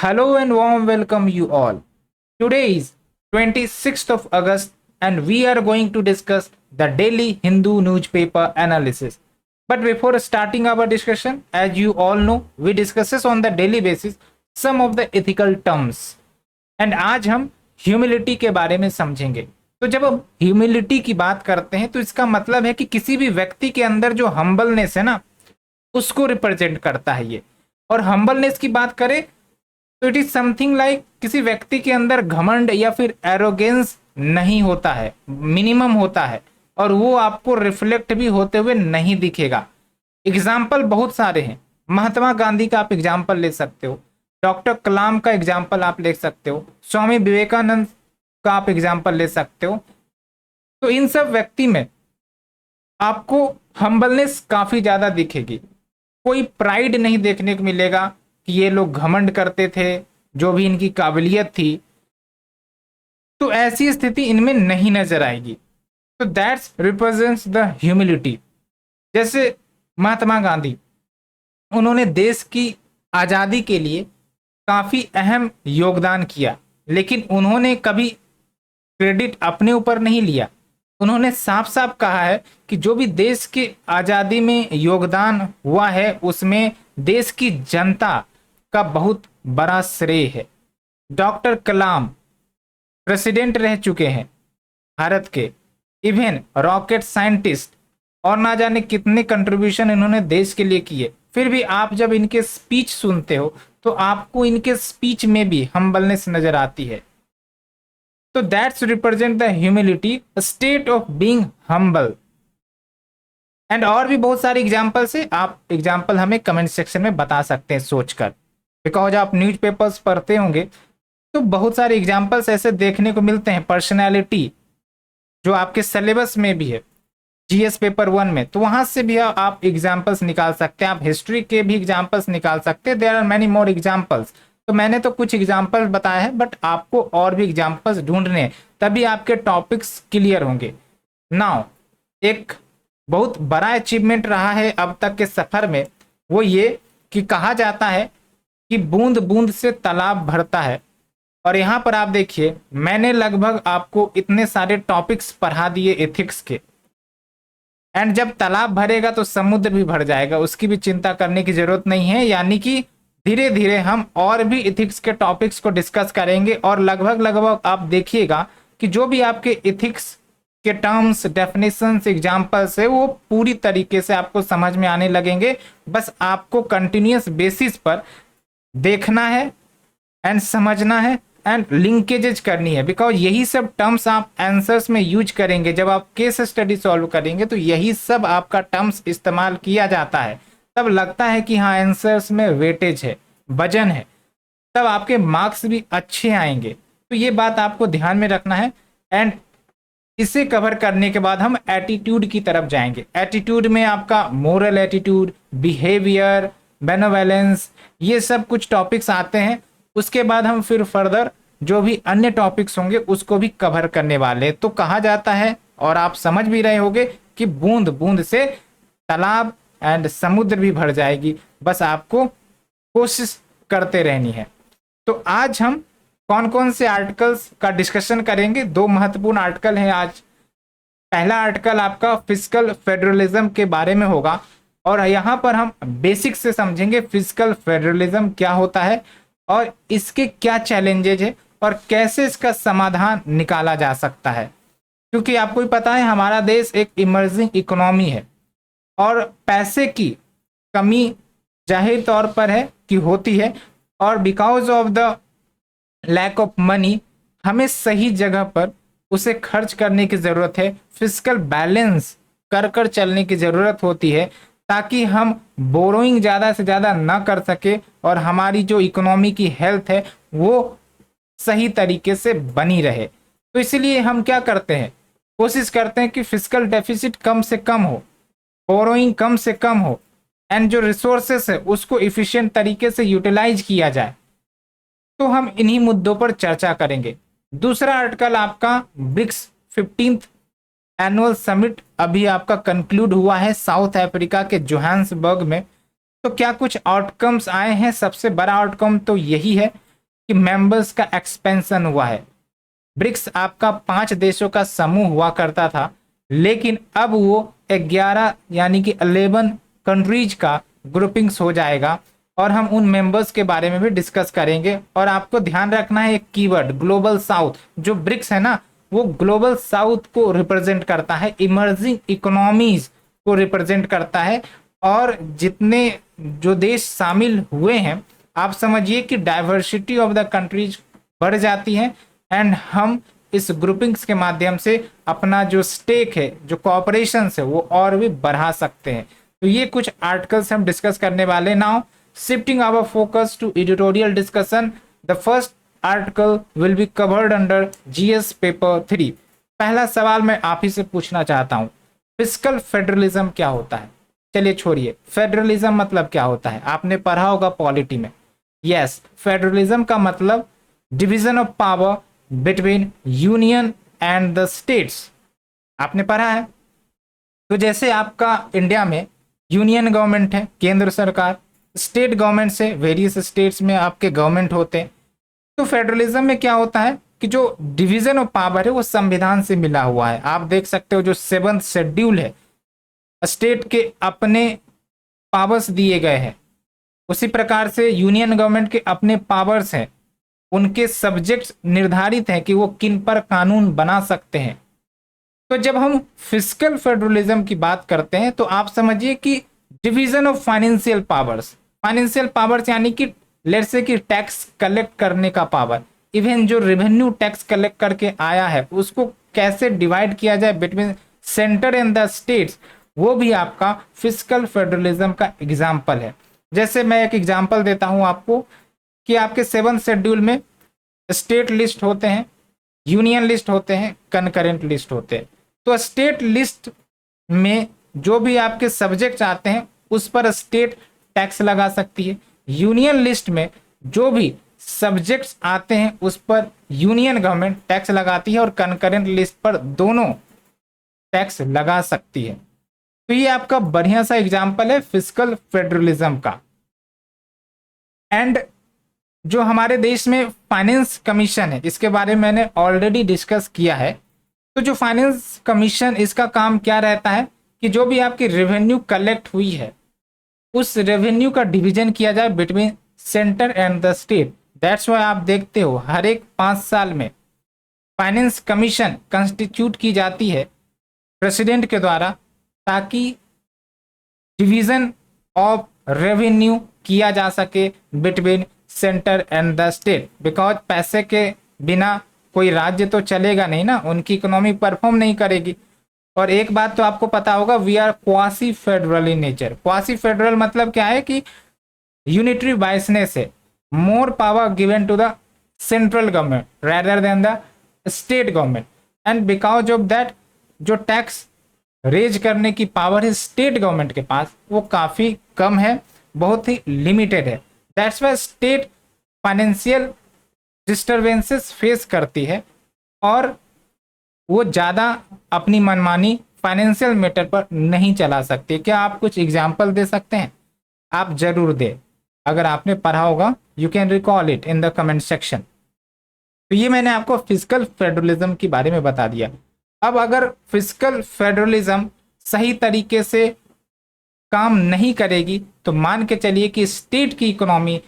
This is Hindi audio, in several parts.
Hello and warm welcome you all. Today is 26th of August and we are going to discuss the daily Hindu newspaper analysis. But before starting our discussion, as you all know, we discusses on the daily basis some of the ethical terms. And आज हम ह्यूमिलिटी के बारे में समझेंगे। तो जब हम ह्यूमिलिटी की बात करते हैं तो इसका मतलब है कि किसी भी व्यक्ति के अंदर जो हम्बलनेस है ना, उसको रिप्रेजेंट करता है ये। और हम्बलनेस की बात करें तो इट इज समथिंग लाइक किसी व्यक्ति के अंदर घमंड या फिर एरोगेंस नहीं होता है, मिनिमम होता है, और वो आपको रिफ्लेक्ट भी होते हुए नहीं दिखेगा। एग्जाम्पल बहुत सारे हैं। महात्मा गांधी का आप एग्जाम्पल ले सकते हो, डॉक्टर कलाम का एग्जाम्पल आप ले सकते हो, स्वामी विवेकानंद का आप एग्जाम्पल ले सकते हो। तो इन सब व्यक्ति में आपको हम्बलनेस काफी ज्यादा दिखेगी। कोई प्राइड नहीं देखने को मिलेगा कि ये लोग घमंड करते थे, जो भी इनकी काबिलियत थी, तो ऐसी स्थिति इनमें नहीं नजर आएगी। तो दैट्स रिप्रेजेंट्स द ह्यूमिलिटी। जैसे महात्मा गांधी, उन्होंने देश की आजादी के लिए काफी अहम योगदान किया, लेकिन उन्होंने कभी क्रेडिट अपने ऊपर नहीं लिया। उन्होंने साफ साफ कहा है कि जो भी देश की आजादी में योगदान हुआ है उसमें देश की जनता का बहुत बड़ा श्रेय है। डॉक्टर कलाम प्रेसिडेंट रह चुके हैं भारत के, इवन रॉकेट साइंटिस्ट, और ना जाने कितने कंट्रीब्यूशन इन्होंने देश के लिए किए। फिर भी आप जब इनके स्पीच सुनते हो तो आपको इनके स्पीच में भी हम्बलनेस नजर आती है। तो that's represent the humility, state of being humble. And और भी बहुत सारे एग्जाम्पल्स है, आप एग्जाम्पल हमें कमेंट सेक्शन में बता सकते हैं सोचकर, बिकॉज आप न्यूज़पेपर्स पढ़ते होंगे तो बहुत सारे एग्जाम्पल्स ऐसे देखने को मिलते हैं। पर्सनैलिटी जो आपके सिलेबस में भी है, जीएस पेपर 1 में, तो वहां से भी आप एग्जाम्पल्स निकाल सकते हैं। आप हिस्ट्री के भी एग्जाम्पल्स निकाल सकते हैं। There are many more examples. तो मैंने तो कुछ एग्जाम्पल्स बताए हैं, बट आपको और भी एग्जाम्पल्स ढूंढने हैं, तभी आपके टॉपिक्स क्लियर होंगे। नाउ एक बहुत बड़ा अचीवमेंट रहा है अब तक के सफर में, वो ये कि कहा जाता है कि बूंद बूंद से तालाब भरता है। और यहाँ पर आप देखिए, मैंने लगभग आपको इतने सारे टॉपिक्स पढ़ा दिए एथिक्स के, एंड जब तालाब भरेगा तो समुद्र भी भर जाएगा, उसकी भी चिंता करने की जरूरत नहीं है। यानी कि धीरे धीरे हम और भी एथिक्स के टॉपिक्स को डिस्कस करेंगे, और लगभग आप देखिएगा कि जो भी आपके एथिक्स के टर्म्स, डेफिनेशंस, एग्जाम्पल्स है, वो पूरी तरीके से आपको समझ में आने लगेंगे। बस आपको कंटिन्यूअस बेसिस पर देखना है एंड समझना है एंड लिंकेजेज करनी है, बिकॉज यही सब टर्म्स आप आंसर्स में यूज करेंगे। जब आप केस स्टडी सॉल्व करेंगे तो यही सब आपका टर्म्स इस्तेमाल किया जाता है। तब लगता है कि हाँ, आंसर्स में वेटेज है, वजन है, तब आपके मार्क्स भी अच्छे आएंगे। तो ये बात आपको ध्यान में रखना है। एंड इसे कवर करने के बाद हम एटीट्यूड की तरफ जाएंगे। एटीट्यूड में आपका मोरल एटीट्यूड, बिहेवियर, बेनोवेलेंस, ये सब कुछ टॉपिक्स आते हैं। उसके बाद हम फिर फर्दर जो भी अन्य टॉपिक्स होंगे उसको भी कवर करने वाले। तो कहा जाता है, और आप समझ भी रहे होंगे, कि बूंद बूंद से तालाब एंड समुद्र भी भर जाएगी, बस आपको कोशिश करते रहनी है। तो आज हम कौन कौन से आर्टिकल्स का डिस्कशन करेंगे। 2 महत्वपूर्ण आर्टिकल हैं आज। पहला आर्टिकल आपका फिस्कल फेडरलिज्म के बारे में होगा, और यहाँ पर हम बेसिक से समझेंगे फिस्कल फेडरलिज्म क्या होता है और इसके क्या चैलेंजेज है और कैसे इसका समाधान निकाला जा सकता है। क्योंकि आपको भी पता है, हमारा देश एक इमर्जिंग इकोनॉमी है और पैसे की कमी जाहिर तौर पर है कि होती है, और because of the lack of money हमें सही जगह पर उसे खर्च करने की ज़रूरत है। फिस्कल बैलेंस कर चलने की ज़रूरत होती है, ताकि हम बोरोइंग ज़्यादा से ज़्यादा ना कर सके और हमारी जो इकोनॉमी की हेल्थ है वो सही तरीके से बनी रहे। तो इसलिए हम क्या करते हैं, कोशिश करते हैं कि फिस्कल डेफिसिट कम से कम हो, बोरोइंग कम से कम हो, एंड जो रिसोर्सेस है उसको इफिशिएंट तरीके से यूटिलाइज किया जाए। तो हम इन्हीं मुद्दों पर चर्चा करेंगे। दूसरा आर्टिकल आपका ब्रिक्स 15th एनुअल समिट अभी आपका कंक्लूड हुआ है साउथ अफ्रीका के जोहान्सबर्ग में। तो क्या कुछ आउटकम्स आए हैं। सबसे बड़ा आउटकम तो यही है कि मेंबर्स का एक्सपेंशन हुआ है। ब्रिक्स आपका 5 देशों का समूह हुआ करता था, लेकिन अब वो 11 यानी कि 11 कंट्रीज का ग्रुपिंग्स हो जाएगा, और हम उन मेंबर्स के बारे में भी डिस्कस करेंगे। और आपको ध्यान रखना है एक कीवर्ड, ग्लोबल साउथ। जो ब्रिक्स है ना, वो ग्लोबल साउथ को रिप्रेजेंट करता है, इमर्जिंग इकोनॉमीज को रिप्रेजेंट करता है। और जितने जो देश शामिल हुए हैं, आप समझिए कि डाइवर्सिटी ऑफ द कंट्रीज बढ़ जाती है, एंड हम इस ग्रुपिंग्स के माध्यम से अपना जो स्टेक है, जो कॉपरेशन है, वो और भी बढ़ा सकते हैं। तो ये कुछ आर्टिकल्स हम डिस्कस करने वाले। Now shifting our focus to editorial discussion, the first article will be covered under GS paper 3। पहला सवाल मैं आप ही से पूछना चाहता हूं, फिस्कल फेडरलिज्म क्या होता है? चलिए छोड़िए, फेडरलिज्म मतलब क्या होता है, आपने पढ़ा होगा पॉलिटी में। यस, फेडरलिज्म का मतलब division of power between union and the states, आपने पढ़ा है। तो जैसे आपका इंडिया में यूनियन गवर्नमेंट है, केंद्र सरकार, स्टेट गवर्नमेंट से वेरियस स्टेट्स में आपके गवर्नमेंट होते हैं। तो फेडरलिज्म में क्या होता है कि जो डिवीजन ऑफ पावर है वो संविधान से मिला हुआ है। आप देख सकते हो जो 7th शेड्यूल है, स्टेट के अपने पावर्स दिए गए हैं, उसी प्रकार से यूनियन गवर्नमेंट के अपने पावर्स हैं, उनके सब्जेक्ट्स निर्धारित हैं कि वो किन पर कानून बना सकते हैं। तो जब हम फिस्कल फेडरलिज्म की बात करते हैं तो आप समझिए कि डिवीजन ऑफ फाइनेंशियल पावर्स यानी कि लेट्स से कि टैक्स कलेक्ट करने का पावर, इवन जो रेवेन्यू टैक्स कलेक्ट करके आया है उसको कैसे डिवाइड किया जाए between centre and the states, वो भी आपका फिस्कल फेडरलिज्म का एग्जाम्पल है। जैसे मैं एक एग्जाम्पल देता हूं आपको कि आपके 7th शेड्यूल में स्टेट लिस्ट होते हैं, यूनियन लिस्ट होते हैं, कनकरेंट लिस्ट होते हैं। तो स्टेट लिस्ट में जो भी आपके सब्जेक्ट आते हैं उस पर स्टेट टैक्स लगा सकती है, यूनियन लिस्ट में जो भी सब्जेक्ट्स आते हैं उस पर यूनियन गवर्नमेंट टैक्स लगाती है, और कनकरेंट लिस्ट पर दोनों टैक्स लगा सकती है। तो ये आपका बढ़िया सा एग्जाम्पल है फिस्कल फेडरलिज्म का। एंड जो हमारे देश में फाइनेंस कमीशन है, इसके बारे में मैंने ऑलरेडी डिस्कस किया है। तो जो फाइनेंस कमीशन, इसका काम क्या रहता है कि जो भी आपकी रेवेन्यू कलेक्ट हुई है उस रेवेन्यू का डिवीजन किया जाए between centre and the state. That's why आप देखते हो हर एक 5 साल में फाइनेंस कमीशन कंस्टिट्यूट की जाती है प्रेसिडेंट के द्वारा, ताकि डिवीजन ऑफ रेवेन्यू किया जा सके between centre and the state. Because पैसे के बिना कोई राज्य तो चलेगा नहीं ना, उनकी इकोनॉमी परफॉर्म नहीं करेगी। और एक बात तो आपको पता होगा, we are quasi federal in nature. Quasi federal मतलब क्या है कि यूनिटरी बाइसनेस है, more power given to the central government rather than the state government, and because of that जो टैक्स रेज करने की पावर है स्टेट गवर्नमेंट के पास वो काफी कम है, बहुत ही लिमिटेड है। That's why state financial disturbances face करती है, और वो ज़्यादा अपनी मनमानी फाइनेंशियल मैटर पर नहीं चला सकती। क्या आप कुछ एग्जाम्पल दे सकते हैं? आप जरूर दे, अगर आपने पढ़ा होगा you can recall it in the comment section. तो ये मैंने आपको फिस्कल फेडरलिज्म के बारे में बता दिया। अब अगर फिस्कल फेडरलिज्म सही तरीके से काम नहीं करेगी तो मान के चलिए कि स्टेट की इकोनॉमी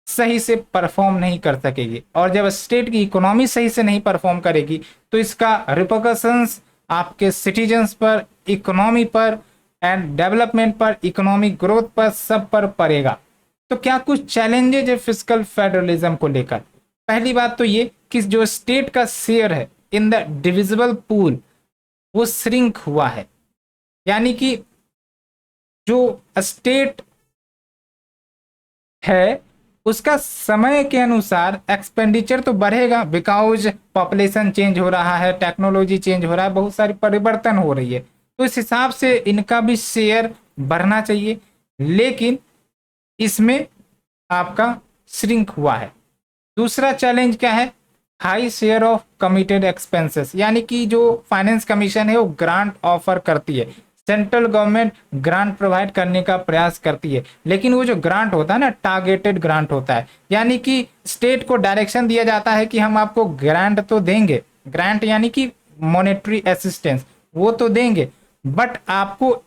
सही से परफॉर्म नहीं कर सकेगी, और जब स्टेट की इकोनॉमी सही से नहीं परफॉर्म करेगी तो इसका रिपरकशंस आपके सिटीजन्स पर, इकोनॉमी पर एंड डेवलपमेंट पर, इकोनॉमिक ग्रोथ पर, सब पर पड़ेगा। तो क्या कुछ चैलेंजेज है फिस्कल फेडरलिज्म को लेकर? पहली बात तो ये कि जो स्टेट का शेयर है इन द डिविजिबल पूल वो श्रिंक हुआ है, यानी कि जो स्टेट है उसका समय के अनुसार एक्सपेंडिचर तो बढ़ेगा, बिकॉज पॉपुलेशन चेंज हो रहा है, टेक्नोलॉजी चेंज हो रहा है, बहुत सारी परिवर्तन हो रही है, तो इस हिसाब से इनका भी शेयर बढ़ना चाहिए, लेकिन इसमें आपका श्रिंक हुआ है। दूसरा चैलेंज क्या है? High share of committed expenses, यानी कि जो फाइनेंस कमीशन है वो ग्रांट ऑफर करती है, सेंट्रल गवर्नमेंट ग्रांट प्रोवाइड करने का प्रयास करती है, लेकिन वो जो ग्रांट होता है ना, टारगेटेड ग्रांट होता है, यानी कि स्टेट को डायरेक्शन दिया जाता है कि हम आपको ग्रांट तो देंगे, ग्रांट यानी कि मॉनेटरी असिस्टेंस वो तो देंगे, बट आपको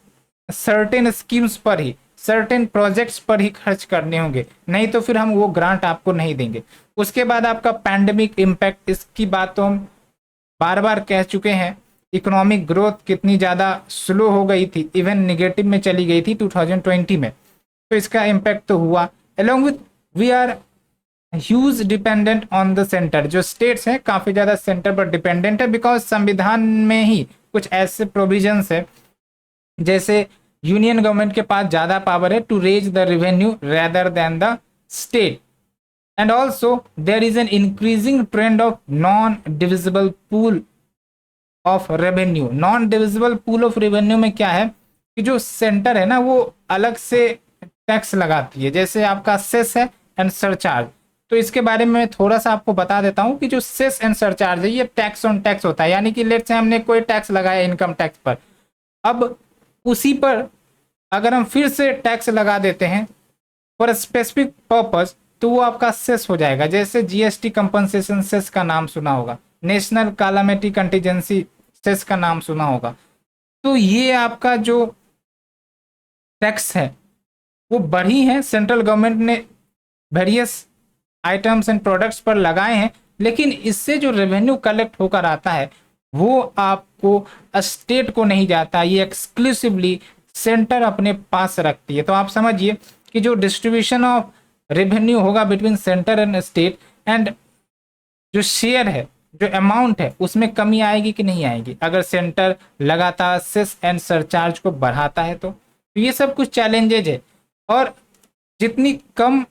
सर्टेन स्कीम्स पर ही, सर्टेन प्रोजेक्ट्स पर ही खर्च करने होंगे, नहीं तो फिर हम वो ग्रांट आपको नहीं देंगे। उसके बाद आपका पैंडेमिक इम्पैक्ट, इसकी बात तो हम बार बार कह चुके हैं। इकोनॉमिक ग्रोथ कितनी ज़्यादा स्लो हो गई थी, इवन निगेटिव में चली गई थी 2020 में, तो इसका इम्पैक्ट तो हुआ। Along with we are huge dependent on the centre, जो स्टेट्स हैं काफ़ी ज़्यादा सेंटर पर डिपेंडेंट है, बिकॉज संविधान में ही कुछ ऐसे प्रोविजंस है, जैसे यूनियन गवर्नमेंट के पास ज़्यादा पावर है to raise the revenue rather than the state, and also there is an increasing trend of non divisible pool of revenue। non divisible pool of revenue में क्या है कि जो सेंटर है ना वो अलग से टैक्स लगाती है, जैसे आपका सेस है एंड सरचार्ज। तो इसके बारे में थोड़ा सा आपको बता देता हूँ कि जो सेस एंड सरचार्ज है ये टैक्स ऑन टैक्स होता है, यानी कि लेट से हमने कोई टैक्स लगाया इनकम टैक्स पर, अब उसी पर अगर हम फिर से टैक्स लगा देते हैं फॉर स्पेसिफिक पर्पज, तो वो आपका सेस हो जाएगा। जैसे जीएसटी कंपनसेशन सेस का नाम सुना होगा, नेशनल कैलामिटी कंटीजेंसी सेस का नाम सुना होगा, तो ये आपका जो टैक्स है वो बढ़ी है, सेंट्रल गवर्नमेंट ने वेरियस आइटम्स एंड प्रोडक्ट्स पर लगाए हैं, लेकिन इससे जो रेवेन्यू कलेक्ट होकर आता है वो आपको स्टेट को नहीं जाता, ये एक्सक्लूसिवली सेंटर अपने पास रखती है। तो आप समझिए कि जो डिस्ट्रीब्यूशन ऑफ रेवेन्यू होगा between centre and state, and जो शेयर है, जो अमाउंट है, उसमें कमी आएगी कि नहीं आएगी अगर सेंटर लगातार सेस एंड सरचार्ज को बढ़ाता है। तो ये सब कुछ चैलेंजेज है, और जितनी कम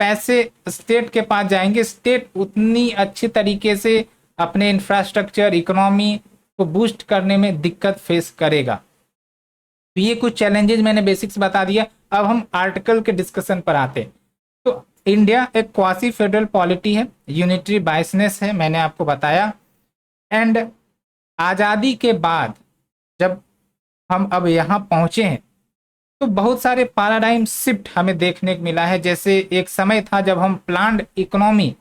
पैसे स्टेट के पास जाएंगे, स्टेट उतनी अच्छी तरीके से अपने इंफ्रास्ट्रक्चर इकोनॉमी को बूस्ट करने में दिक्कत फेस करेगा। तो ये कुछ चैलेंजेस मैंने बेसिक्स बता दिया। अब हम आर्टिकल के डिस्कशन पर आते हैं। तो इंडिया एक क्वासी फेडरल पॉलिटी है, यूनिटरी बाइसनेस है, मैंने आपको बताया। एंड आज़ादी के बाद जब हम अब यहाँ पहुँचे हैं तो बहुत सारे पैराडाइम शिफ्ट हमें देखने को मिला है। जैसे एक समय था जब हम प्लान्ड इकोनॉमी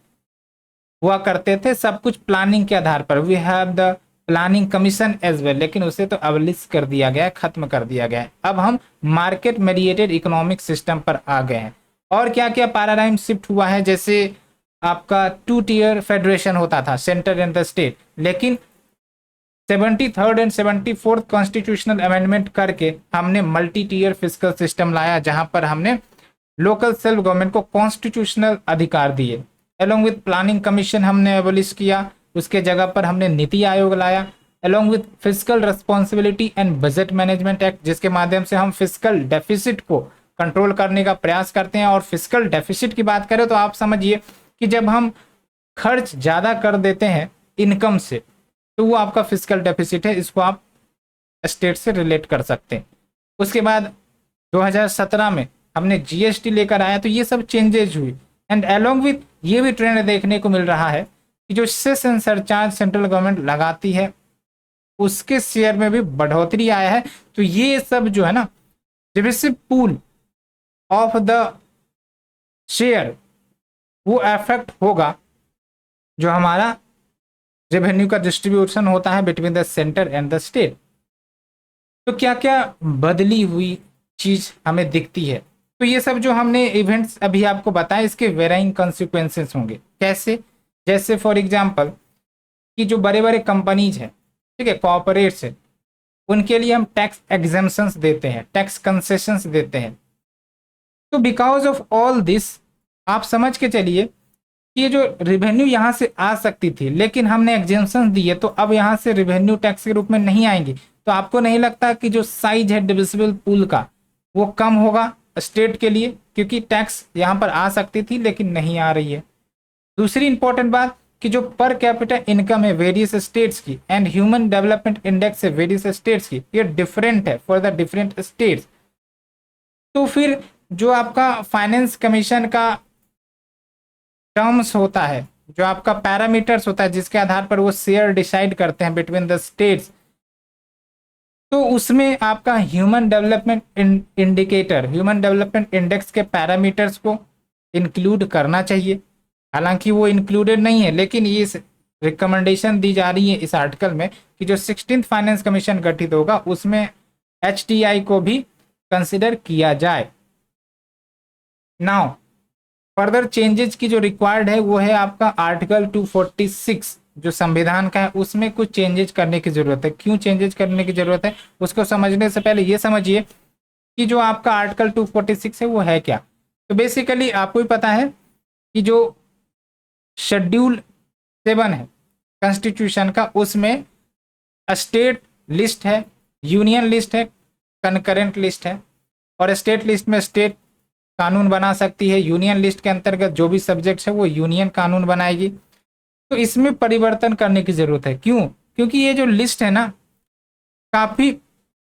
हुआ करते थे, सब कुछ प्लानिंग के आधार पर, we have the planning commission as well, लेकिन उसे तो अबलिश कर दिया गया, खत्म कर दिया गया है। अब हम मार्केट मेडिएटेड इकोनॉमिक सिस्टम पर आ गए हैं। और क्या क्या पैराडाइम शिफ्ट हुआ है, जैसे आपका 2 टियर फेडरेशन होता था, सेंटर एंड द स्टेट, लेकिन 73rd and 74th constitutional amendment करके हमने मल्टी टियर फिस्कल सिस्टम लाया, जहां पर हमने लोकल सेल्फ गवर्नमेंट को कॉन्स्टिट्यूशनल अधिकार दिए। अलोंग विथ प्लानिंग कमीशन हमने एबोलिश किया, उसके जगह पर हमने नीति आयोग लाया। Along with fiscal responsibility and budget management act, जिसके माध्यम से हम फिस्कल डेफिसिट को कंट्रोल करने का प्रयास करते हैं। और फिस्कल डेफिसिट की बात करें तो आप समझिए कि जब हम खर्च ज़्यादा कर देते हैं इनकम से, तो वो आपका फिस्कल डेफिसिट है, इसको आप स्टेट से रिलेट कर सकते हैं। उसके बाद 2017 में हमने जीएसटी लेकर आया, तो ये सब चेंजेज हुई। एंड अलोंग विथ ये भी ट्रेंड देखने को मिल रहा है कि जो cess and surcharge central government लगाती है उसके शेयर में भी बढ़ोतरी आया है। तो ये सब जो है ना, divisive pool of the share वो अफेक्ट होगा जो हमारा रेवेन्यू का डिस्ट्रीब्यूशन होता है between the centre and the state. तो क्या क्या बदली हुई चीज हमें दिखती है, तो ये सब जो हमने इवेंट्स अभी आपको बताया इसके वेराइंग कॉन्सिक्वेंसेस होंगे। कैसे? जैसे फॉर एग्जांपल कि जो बड़े बड़े कंपनीज हैं, ठीक है, कॉर्पोरेट्स हैं, उनके लिए हम टैक्स एग्जेम्पशंस देते हैं, टैक्स कंसेशंस देते हैं। तो बिकॉज ऑफ ऑल दिस आप समझ के चलिए कि ये जो रिवेन्यू यहाँ से आ सकती थी, लेकिन हमने एग्जेम्पशंस दिए, तो अब यहाँ से रिवेन्यू टैक्स के रूप में नहीं आएंगी। तो आपको नहीं लगता कि जो साइज है डिविजिबल पूल का वो कम होगा स्टेट के लिए, क्योंकि टैक्स यहाँ पर आ सकती थी लेकिन नहीं आ रही है। दूसरी इंपॉर्टेंट बात कि जो पर कैपिटा इनकम है वेरियस स्टेट्स की एंड ह्यूमन डेवलपमेंट इंडेक्स है वेरियस स्टेट्स की, ये डिफरेंट है फॉर द डिफरेंट स्टेट्स। तो फिर जो आपका फाइनेंस कमीशन का टर्म्स होता है, जो आपका पैरामीटर्स होता है जिसके आधार पर वो शेयर डिसाइड करते हैं बिटवीन द स्टेट्स, तो उसमें आपका human development indicator, human development index के पैरामीटर्स को इंक्लूड करना चाहिए। हालांकि वो इंक्लूडेड नहीं है, लेकिन ये रिकमेंडेशन दी जा रही है इस आर्टिकल में कि जो 16th फाइनेंस कमीशन गठित होगा उसमें एचटीआई को भी कंसिडर किया जाए। नाउ फर्दर चेंजेस की जो रिक्वायर्ड है वो है आपका आर्टिकल 246 जो संविधान का है, उसमें कुछ चेंजेस करने की जरूरत है। क्यों चेंजेस करने की जरूरत है उसको समझने से पहले ये समझिए कि जो आपका आर्टिकल 246 है वो है क्या। तो बेसिकली आपको ही पता है कि जो शेड्यूल 7 है कॉन्स्टिट्यूशन का, उसमें स्टेट लिस्ट है, यूनियन लिस्ट है, कनकरेंट लिस्ट है। और स्टेट लिस्ट में स्टेट कानून बना सकती है, यूनियन लिस्ट के अंतर्गत जो भी सब्जेक्ट्स है वो यूनियन कानून बनाएगी। तो इसमें परिवर्तन करने की जरूरत है। क्यों? क्योंकि ये जो लिस्ट है ना काफी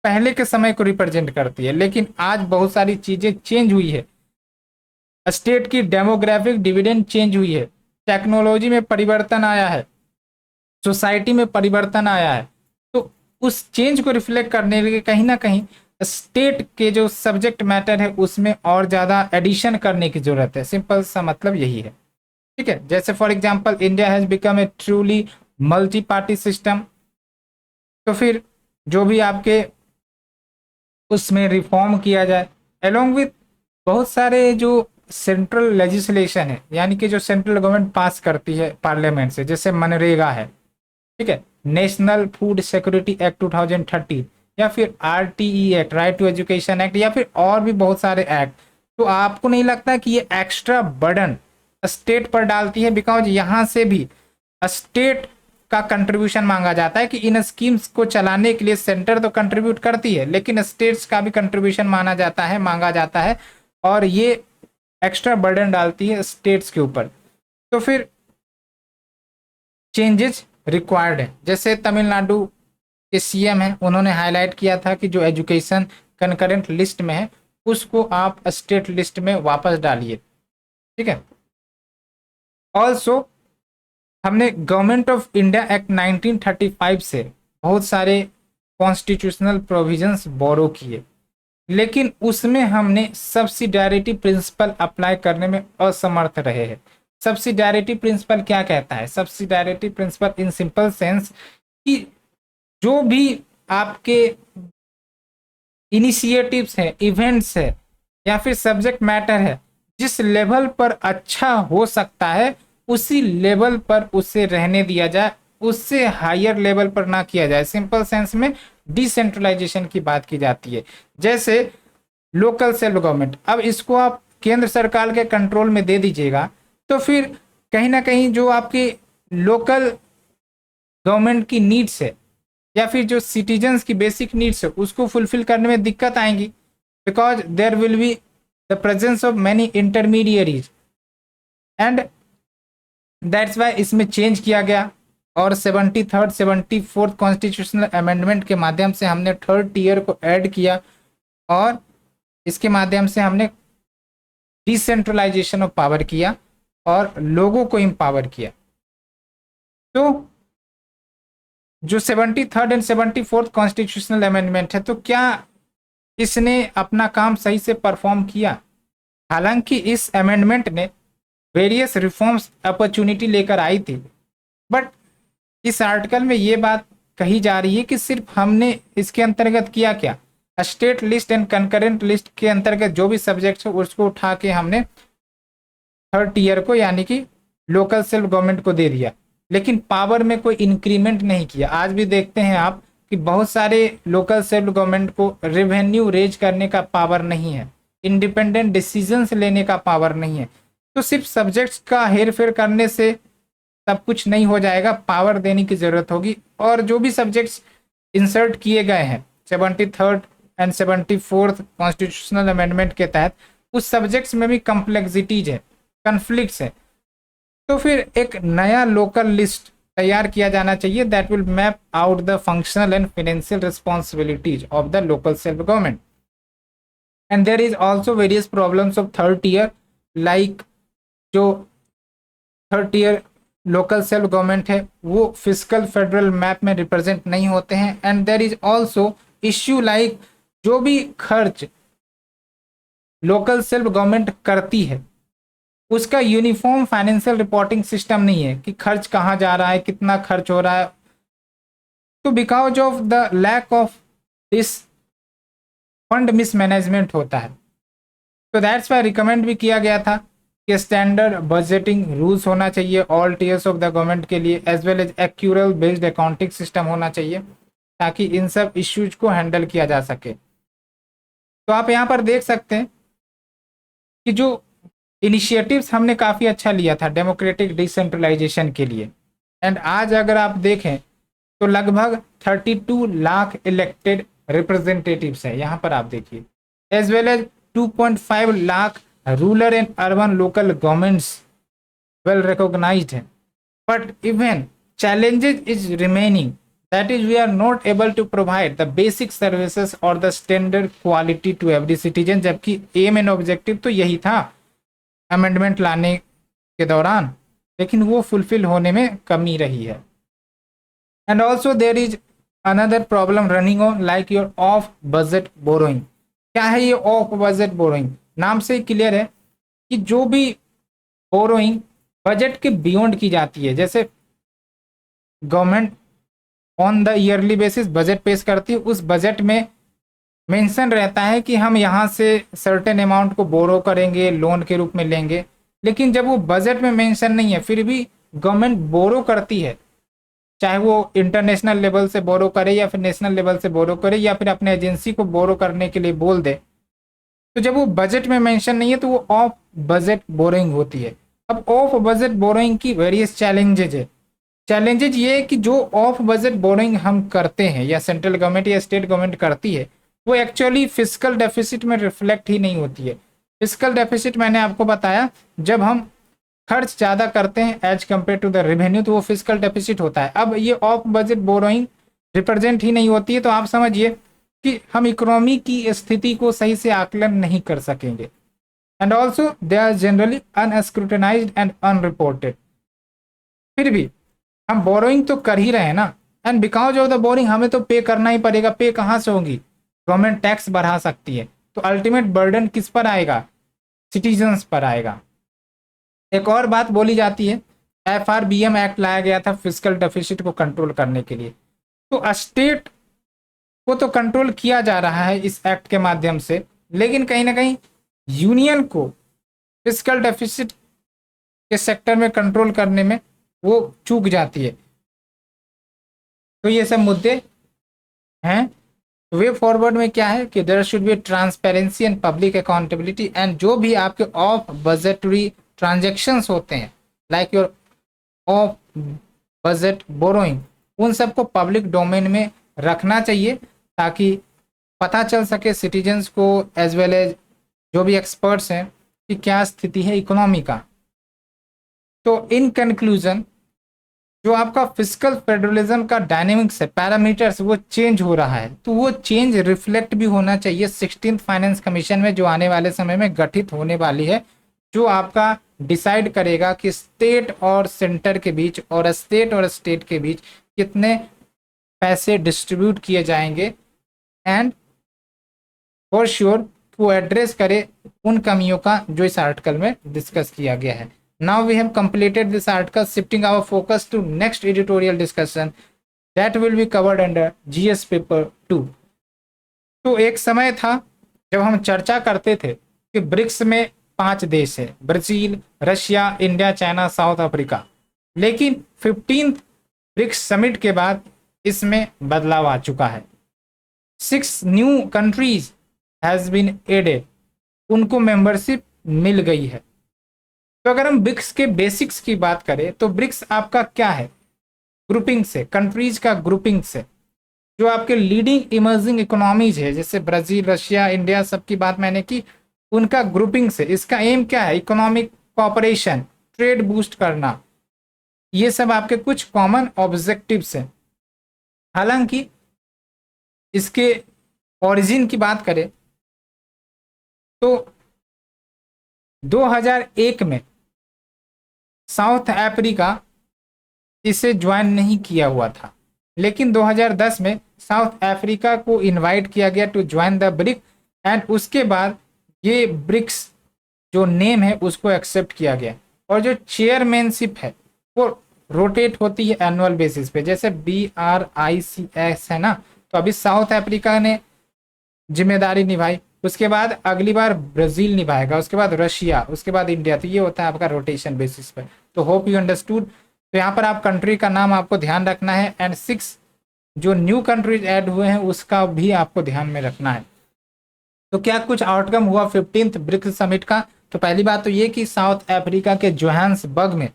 पहले के समय को रिप्रेजेंट करती है, लेकिन आज बहुत सारी चीजें चेंज हुई है। स्टेट की डेमोग्राफिक डिविडेंड चेंज हुई है, टेक्नोलॉजी में परिवर्तन आया है, सोसाइटी में परिवर्तन आया है। तो उस चेंज को रिफ्लेक्ट करने के लिए कहीं ना कहीं स्टेट के जो सब्जेक्ट मैटर है उसमें और ज्यादा एडिशन करने की जरूरत है। सिंपल सा मतलब यही है। ठीक है, जैसे for example India has become a truly multi party system, तो फिर जो भी आपके उसमें रिफॉर्म किया जाए अलोंग विथ बहुत सारे जो सेंट्रल लेजिस्लेशन है, यानी कि जो सेंट्रल गवर्नमेंट पास करती है पार्लियामेंट से, जैसे मनरेगा है, ठीक है, नेशनल फूड सिक्योरिटी एक्ट 2013, या फिर RTE act, right to education act, या फिर और भी बहुत सारे एक्ट। तो आपको नहीं लगता कि ये एक्स्ट्रा बर्डन स्टेट पर डालती है? बिकॉज यहां से भी स्टेट का कंट्रीब्यूशन मांगा जाता है कि इन स्कीम्स को चलाने के लिए सेंटर तो कंट्रीब्यूट करती है, लेकिन स्टेट्स का भी कंट्रीब्यूशन मांगा जाता है, और ये एक्स्ट्रा बर्डन डालती है स्टेट्स के ऊपर। तो फिर चेंजेस रिक्वायर्ड है। जैसे तमिलनाडु के सीएम है, उन्होंने हाईलाइट किया था कि जो एजुकेशन कंकरेंट लिस्ट में है उसको आप स्टेट लिस्ट में वापस डालिए। ठीक है, ऑल्सो हमने गवर्नमेंट ऑफ इंडिया एक्ट 1935 से बहुत सारे कॉन्स्टिट्यूशनल प्रोविजंस बोरो किए, लेकिन उसमें हमने सब्सिडारिटी प्रिंसिपल अप्लाई करने में असमर्थ रहे हैं। सब्सिडारिटी प्रिंसिपल क्या कहता है? सब्सिडारिटी प्रिंसिपल इन सिंपल सेंस कि जो भी आपके इनिशिएटिव्स है, इवेंट्स है, या फिर सब्जेक्ट मैटर है, जिस लेवल पर अच्छा हो सकता है उसी लेवल पर उसे रहने दिया जाए, उससे हायर लेवल पर ना किया जाए। सिंपल सेंस में डिसेंट्रलाइजेशन की बात की जाती है। जैसे लोकल सेल्फ गवर्नमेंट, अब इसको आप केंद्र सरकार के कंट्रोल में दे दीजिएगा तो फिर कहीं ना कहीं जो आपकी लोकल गवर्नमेंट की नीड्स है या फिर जो सिटीजन्स की बेसिक नीड्स है उसको फुलफिल करने में दिक्कत आएंगी, because there will be the presence of many intermediaries, and that's why इसमें चेंज किया गया। और 73rd 74th कॉन्स्टिट्यूशनल अमेंडमेंट के माध्यम से हमने थर्ड टीयर को ऐड किया, और इसके माध्यम से हमने डिसेंट्रलाइजेशन ऑफ पावर किया और लोगों को एम्पावर किया। तो जो 73rd and 74th constitutional amendment है, तो क्या इसने अपना काम सही से परफॉर्म किया? हालांकि इस अमेंडमेंट ने वेरियस रिफॉर्म्स अपॉर्चुनिटी लेकर आई थी, बट इस आर्टिकल में ये बात कही जा रही है कि सिर्फ हमने इसके अंतर्गत किया क्या, state list and concurrent list के अंतर्गत जो भी सब्जेक्ट है उसको उठा के हमने थर्ड टीयर को यानी कि लोकल सेल्फ गवर्नमेंट को दे दिया, लेकिन पावर में कोई इंक्रीमेंट नहीं किया। आज भी देखते हैं आप कि बहुत सारे लोकल सेल्फ गवर्नमेंट को रेवेन्यू रेज करने का पावर नहीं है, इंडिपेंडेंट डिसीजंस लेने का पावर नहीं है। तो सिर्फ सब्जेक्ट्स का हेर फेर करने से सब कुछ नहीं हो जाएगा, पावर देने की जरूरत होगी। और जो भी सब्जेक्ट्स इंसर्ट किए गए हैं 73rd and 74th constitutional amendment के तहत, उस सब्जेक्ट्स में भी कॉम्प्लेक्सिटीज है, कन्फ्लिक्ट्स है। तो फिर एक नया लोकल लिस्ट तैयार किया जाना चाहिए that will map out the functional and financial responsibilities of the local self government. And there is also various problems of third tier, like जो third tier local self government है वो फिजिकल फेडरल मैप में रिप्रेजेंट नहीं होते हैं, and there is also issue like जो भी खर्च लोकल सेल्फ गवर्नमेंट करती है उसका यूनिफॉर्म फाइनेंशियल रिपोर्टिंग सिस्टम नहीं है कि खर्च कहाँ जा रहा है, कितना खर्च हो रहा है। तो because of the lack of this fund mismanagement होता है। तो दैट्स वाई रिकमेंड भी किया गया था कि स्टैंडर्ड बजटिंग रूल्स होना चाहिए all tiers of the government के लिए, as well as accrual based accounting system होना चाहिए ताकि इन सब इश्यूज को हैंडल किया जा सके। तो आप यहाँ पर देख सकते हैं कि जो इनिशिएटिव्स हमने काफ़ी अच्छा लिया था डेमोक्रेटिक डिसेंट्रलाइजेशन के लिए, एंड आज अगर आप देखें तो लगभग 32 लाख इलेक्टेड रिप्रेजेंटेटिव्स हैं यहाँ पर आप देखिए, as well as 2.5 lakh rural and urban local governments well recognised हैं। But even challenges is remaining, that is we are not able to provide the basic services or the standard quality to every citizen, जबकि एम एंड ऑब्जेक्टिव तो यही था अमेंडमेंट लाने के दौरान, लेकिन वो फुलफिल होने में कमी रही है। And also there is another problem running on like your off budget borrowing. क्या है ये ऑफ बजट बोरोइंग? नाम से क्लियर है कि जो भी बोरोइंग बजट के बियॉन्ड की जाती है, जैसे government on the yearly basis budget पेश करती है, उस बजट में मेंशन रहता है कि हम यहाँ से सर्टेन अमाउंट को बोरो करेंगे, लोन के रूप में लेंगे, लेकिन जब वो बजट में मेंशन नहीं है फिर भी गवर्नमेंट बोरो करती है, चाहे वो इंटरनेशनल लेवल से बोरो करे या फिर नेशनल लेवल से बोरो करे या फिर अपने एजेंसी को बोरो करने के लिए बोल दे, तो जब वो बजट में मेंशन नहीं है तो वो ऑफ बजट बोरोइंग होती है। अब ऑफ बजट बोरोइंग की वेरियस चैलेंजेज है। चैलेंजेज ये है कि जो ऑफ बजट बोरोइंग हम करते हैं या सेंट्रल गवर्नमेंट या स्टेट गवर्नमेंट करती है वो एक्चुअली फिस्कल डेफिसिट में रिफ्लेक्ट ही नहीं होती है। फिस्कल डेफिसिट मैंने आपको बताया, जब हम खर्च ज़्यादा करते हैं as compare to the revenue तो वो फिस्कल डेफिसिट होता है। अब ये ऑफ बजट बोरोइंग रिप्रेजेंट ही नहीं होती है तो आप समझिए कि हम इकोनॉमी की स्थिति को सही से आकलन नहीं कर सकेंगे। And also they are generally unscrutinised and unreported. फिर भी हम बोरोइंग तो कर ही रहे हैं ना, and because of the boring हमें तो पे करना ही पड़ेगा। पे कहाँ से होगी? गवर्नमेंट टैक्स बढ़ा सकती है, तो अल्टीमेट बर्डन किस पर आएगा? सिटीजन्स पर आएगा। एक और बात बोली जाती है, FRBM एक्ट लाया गया था फिस्कल डेफिसिट को कंट्रोल करने के लिए, तो स्टेट को तो कंट्रोल किया जा रहा है इस एक्ट के माध्यम से, लेकिन कहीं ना कहीं यूनियन को फिस्कल डेफिसिट के सेक्टर में कंट्रोल करने में वो चूक जाती है। तो ये सब मुद्दे हैं। वे फॉरवर्ड में क्या है कि there should be transparency and public accountability, and जो भी आपके ऑफ बजटरी ट्रांजैक्शंस होते हैं like your off budget borrowing, उन सबको पब्लिक डोमेन में रखना चाहिए ताकि पता चल सके सिटीजन्स को एज वेल एज जो भी एक्सपर्ट्स हैं कि क्या स्थिति है इकोनॉमी का। तो इन कंक्लूजन जो आपका फिस्कल फेडरलिज्म का डायनेमिक्स है, पैरामीटर्स वो चेंज हो रहा है, तो वो चेंज रिफ्लेक्ट भी होना चाहिए 16th फाइनेंस कमीशन में जो आने वाले समय में गठित होने वाली है, जो आपका डिसाइड करेगा कि स्टेट और सेंटर के बीच और स्टेट के बीच कितने पैसे डिस्ट्रीब्यूट किए जाएंगे, एंड फॉर श्योर वो एड्रेस करे उन कमियों का जो इस आर्टिकल में डिस्कस किया गया है। Now we have completed this article, shifting our focus to next editorial discussion that will be covered under GS paper 2। तो एक समय था जब हम चर्चा करते थे कि ब्रिक्स में 5 देश है, Brazil, Russia, India, China, south Africa, लेकिन 15th ब्रिक्स समिट के बाद इसमें बदलाव आ चुका है। 6 new countries has been added, उनको मेंबरशिप मिल गई है। तो अगर हम ब्रिक्स के बेसिक्स की बात करें तो ब्रिक्स आपका क्या है? ग्रुपिंग से, कंट्रीज का ग्रुपिंग से, जो आपके लीडिंग इमर्जिंग इकोनॉमीज है जैसे ब्राजील, रशिया, इंडिया, सबकी बात मैंने की, उनका ग्रुपिंग से। इसका एम क्या है? इकोनॉमिक कोऑपरेशन, ट्रेड बूस्ट करना, ये सब आपके कुछ कॉमन ऑब्जेक्टिव्स हैं। हालांकि इसके ओरिजिन की बात करें तो 2001 में साउथ अफ्रीका इसे ज्वाइन नहीं किया हुआ था, लेकिन 2010 में साउथ अफ्रीका को इनवाइट किया गया to join the BRIC, and उसके बाद ये ब्रिक्स जो नेम है उसको एक्सेप्ट किया गया। और जो चेयरमैनशिप है वो रोटेट होती है एनुअल बेसिस पे, जैसे BRICS है ना, तो अभी साउथ अफ्रीका ने जिम्मेदारी निभाई, उसके बाद अगली बार ब्राजील निभाएगा, उसके बाद रशिया, उसके बाद इंडिया। तो ये होता है आपका रोटेशन बेसिस पर। तो होप यू अंडरस्टूड। तो यहाँ पर आप कंट्री का नाम आपको ध्यान रखना है, एंड 6 जो न्यू कंट्रीज ऐड हुए हैं उसका भी आपको ध्यान में रखना है। तो क्या कुछ आउटकम हुआ 15th ब्रिक्स समिट का? तो पहली बात तो ये कि साउथ अफ्रीका के जोहान्सबर्ग में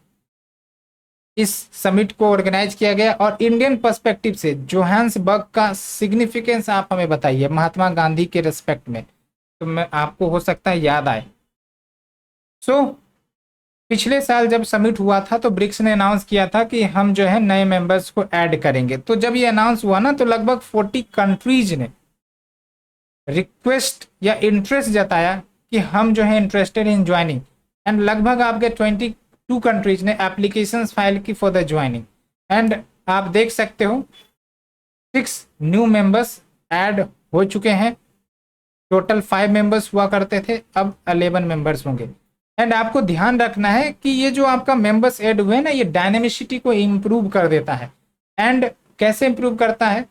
इस समिट को ऑर्गेनाइज किया गया। और इंडियन पर्सपेक्टिव से जोहान्सबर्ग का सिग्निफिकेंस आप हमें बताइए महात्मा गांधी के रिस्पेक्ट में, तो मैं आपको हो सकता है याद आए। सो पिछले साल जब समिट हुआ था तो ब्रिक्स ने अनाउंस किया था कि हम जो है नए मेंबर्स को ऐड करेंगे। तो जब ये अनाउंस हुआ ना तो लगभग 40 कंट्रीज ने रिक्वेस्ट या इंटरेस्ट जताया कि हम जो है इंटरेस्टेड इन ज्वाइनिंग, एंड लगभग आपके 22 कंट्रीज ने एप्लीकेशंस फाइल की फॉर द ज्वाइनिंग। एंड आप देख सकते हो 6 न्यू मेंबर्स ऐड हो चुके हैं। टोटल 5 मेंबर्स हुआ करते थे, अब 11 मेंबर्स होंगे। एंड आपको ध्यान रखना है कि ये जो आपका मेंबर्स ऐड हुए ना, ये डायनेमिसिटी को इम्प्रूव कर देता है। एंड कैसे इम्प्रूव करता है?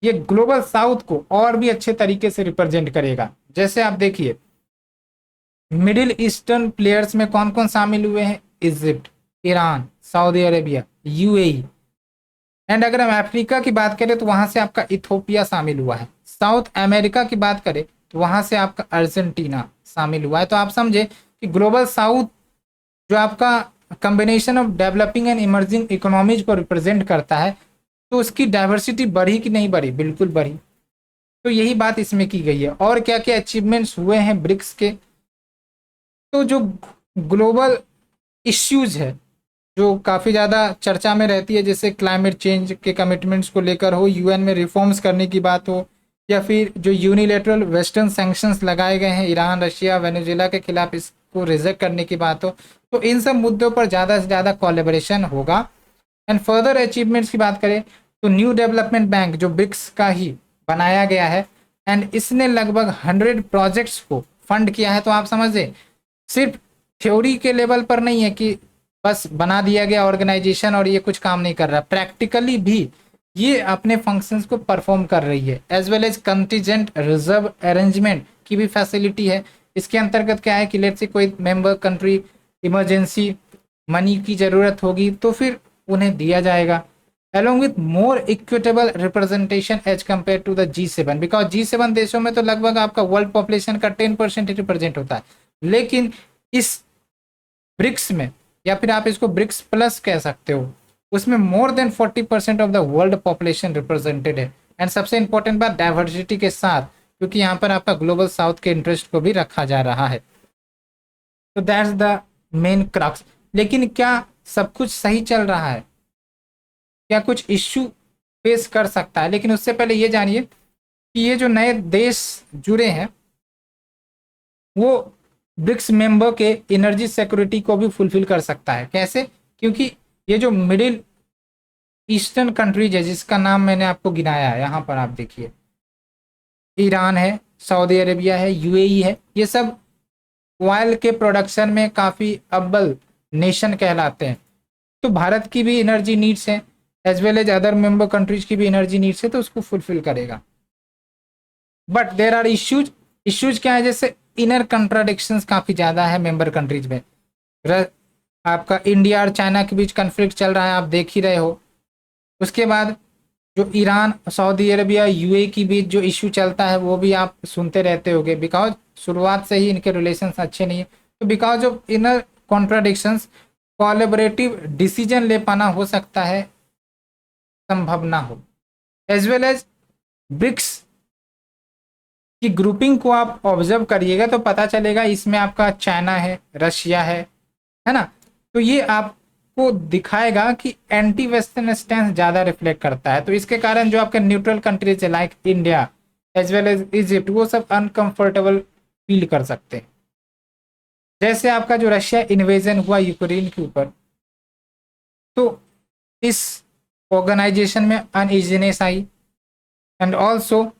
ये ग्लोबल साउथ को और भी अच्छे तरीके से रिप्रेजेंट करेगा। जैसे आप देखिए मिडिल ईस्टर्न प्लेयर्स में कौन कौन शामिल हुए हैं? Egypt, Iran, Saudi Arabia, UAE। And अगर हम अफ्रीका की बात करें तो वहां से आपका इथोपिया शामिल हुआ है। साउथ अमेरिका की बात करें तो वहां से आपका अर्जेंटीना शामिल हुआ है। तो आप समझे कि ग्लोबल साउथ जो आपका combination of developing and emerging economies को रिप्रेजेंट करता है, तो उसकी डाइवर्सिटी बढ़ी कि नहीं बढ़ी? बिल्कुल बढ़ी। तो यही बात इसमें की गई है। और क्या क्या अचीवमेंट्स हुए हैं ब्रिक्स के? तो जो ग्लोबल इश्यूज है जो काफ़ी ज़्यादा चर्चा में रहती है, जैसे क्लाइमेट चेंज के कमिटमेंट्स को लेकर हो, UN में रिफॉर्म्स करने की बात हो, या फिर जो यूनिलेटरल वेस्टर्न सैंक्शंस लगाए गए हैं ईरान, रशिया, वेनेजुएला के खिलाफ, इसको रिजेक्ट करने की बात हो, तो इन सब मुद्दों पर ज़्यादा से ज़्यादा कोलैबोरेशन होगा। एंड फर्दर अचीवमेंट्स की बात करें तो न्यू डेवलपमेंट बैंक जो ब्रिक्स का ही बनाया गया है, एंड इसने लगभग 100 प्रोजेक्ट्स को फंड किया है। तो आप समझे सिर्फ थ्योरी के लेवल पर नहीं है कि बस बना दिया गया ऑर्गेनाइजेशन और ये कुछ काम नहीं कर रहा, प्रैक्टिकली भी ये अपने फंक्शंस को परफॉर्म कर रही है। As well as contingent reserve arrangement की भी फैसिलिटी है। इसके अंतर्गत क्या है कि लेट्स से कोई मेंबर कंट्री इमरजेंसी मनी की ज़रूरत होगी तो फिर उन्हें दिया जाएगा, along with more equitable representation as compared to the G7, because G7 देशों में तो लगभग आपका वर्ल्ड पॉपुलेशन का 10% ही रिप्रेजेंट होता है, लेकिन इस ब्रिक्स में, या फिर आप इसको ब्रिक्स प्लस कह सकते हो, उसमें more than 40% of the world population represented है। एंड सबसे इंपॉर्टेंट बात डाइवर्सिटी के साथ, क्योंकि यहाँ पर आपका ग्लोबल साउथ के इंटरेस्ट को भी रखा जा रहा है। तो दैट्स द मेन क्रक्स। लेकिन क्या सब कुछ सही चल रहा है? क्या कुछ इश्यू फेस कर सकता है? लेकिन उससे पहले ये जानिए कि ये जो नए देश जुड़े हैं वो ब्रिक्स मेंबर के एनर्जी सिक्योरिटी को भी फुलफिल कर सकता है। कैसे? क्योंकि ये जो मिडिल ईस्टर्न कंट्रीज है जिसका नाम मैंने आपको गिनाया है, यहाँ पर आप देखिए ईरान है, सऊदी अरेबिया है, UAE है, ये सब ऑयल के प्रोडक्शन में काफ़ी अव्वल नेशन कहलाते हैं। तो भारत की भी एनर्जी नीड्स है, as well as other member countries की भी एनर्जी नीड्स है, तो उसको फुलफिल करेगा। But there are issues. Issues क्या है? जैसे इनर कंट्राडिक्शंस काफ़ी ज़्यादा है मेंबर कंट्रीज में। आपका इंडिया और चाइना के बीच कन्फ्लिक्ट चल रहा है, आप देख ही रहे हो। उसके बाद जो ईरान, सऊदी अरेबिया, UAE के बीच जो इशू चलता है वो भी आप सुनते रहते होगे, बिकॉज शुरुआत से ही इनके रिलेशंस अच्छे नहीं है। तो because of inner contradictions collaborative decision ले पाना हो सकता है संभव ना हो। एज वेल एज ब्रिक्स की ग्रुपिंग को आप ऑब्जर्व करिएगा तो पता चलेगा इसमें आपका चाइना है, रशिया है ना। तो ये आपको दिखाएगा कि एंटी वेस्टर्न स्टैंस ज़्यादा रिफ्लेक्ट करता है। तो इसके कारण जो आपके न्यूट्रल कंट्रीज है like India as well as Egypt, वो सब अनकंफर्टेबल फील कर सकते हैं। जैसे आपका जो रशिया इन्वेजन हुआ यूक्रेन के ऊपर, तो इस ऑर्गेनाइजेशन में uneasiness I, and also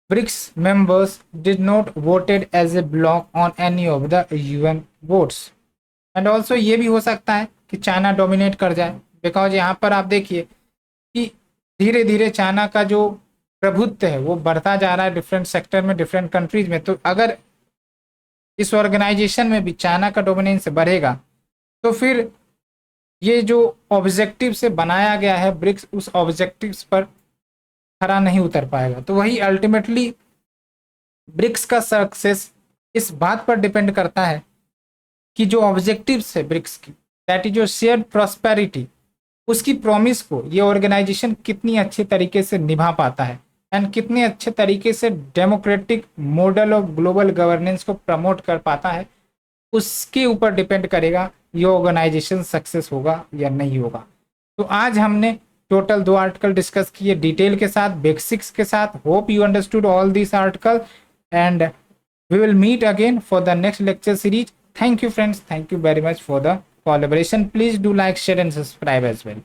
BRICS members did not voted as a block on any of the UN votes. And also ये भी हो सकता है कि चाइना डोमिनेट कर जाए, बिकॉज यहाँ पर आप देखिए कि धीरे धीरे चाइना का जो प्रभुत्व है वो बढ़ता जा रहा है डिफरेंट सेक्टर में, डिफरेंट कंट्रीज में। तो अगर इस ऑर्गेनाइजेशन में भी चाइना का डोमिनेंस बढ़ेगा तो फिर ये जो ऑब्जेक्टिव से बनाया गया है ब्रिक्स, उस ऑब्जेक्टिव्स पर खरा नहीं उतर पाएगा। तो वही अल्टीमेटली ब्रिक्स का सक्सेस इस बात पर डिपेंड करता है कि जो ऑब्जेक्टिव्स है ब्रिक्स की, दैट इज जो शेयर्ड प्रॉस्पेरिटी, उसकी प्रॉमिस को ये ऑर्गेनाइजेशन कितनी अच्छे तरीके से निभा पाता है एंड कितने अच्छे तरीके से democratic model of global governance को प्रमोट कर पाता है, उसके ऊपर डिपेंड करेगा ये ऑर्गेनाइजेशन सक्सेस होगा या नहीं होगा। तो आज हमने टोटल 2 आर्टिकल डिस्कस किए डिटेल के साथ, बेसिक्स के साथ। Hope you understood all this article and we will meet again for the next lecture series. Thank you friends, thank you very much for the collaboration. Please do like, share and subscribe as well.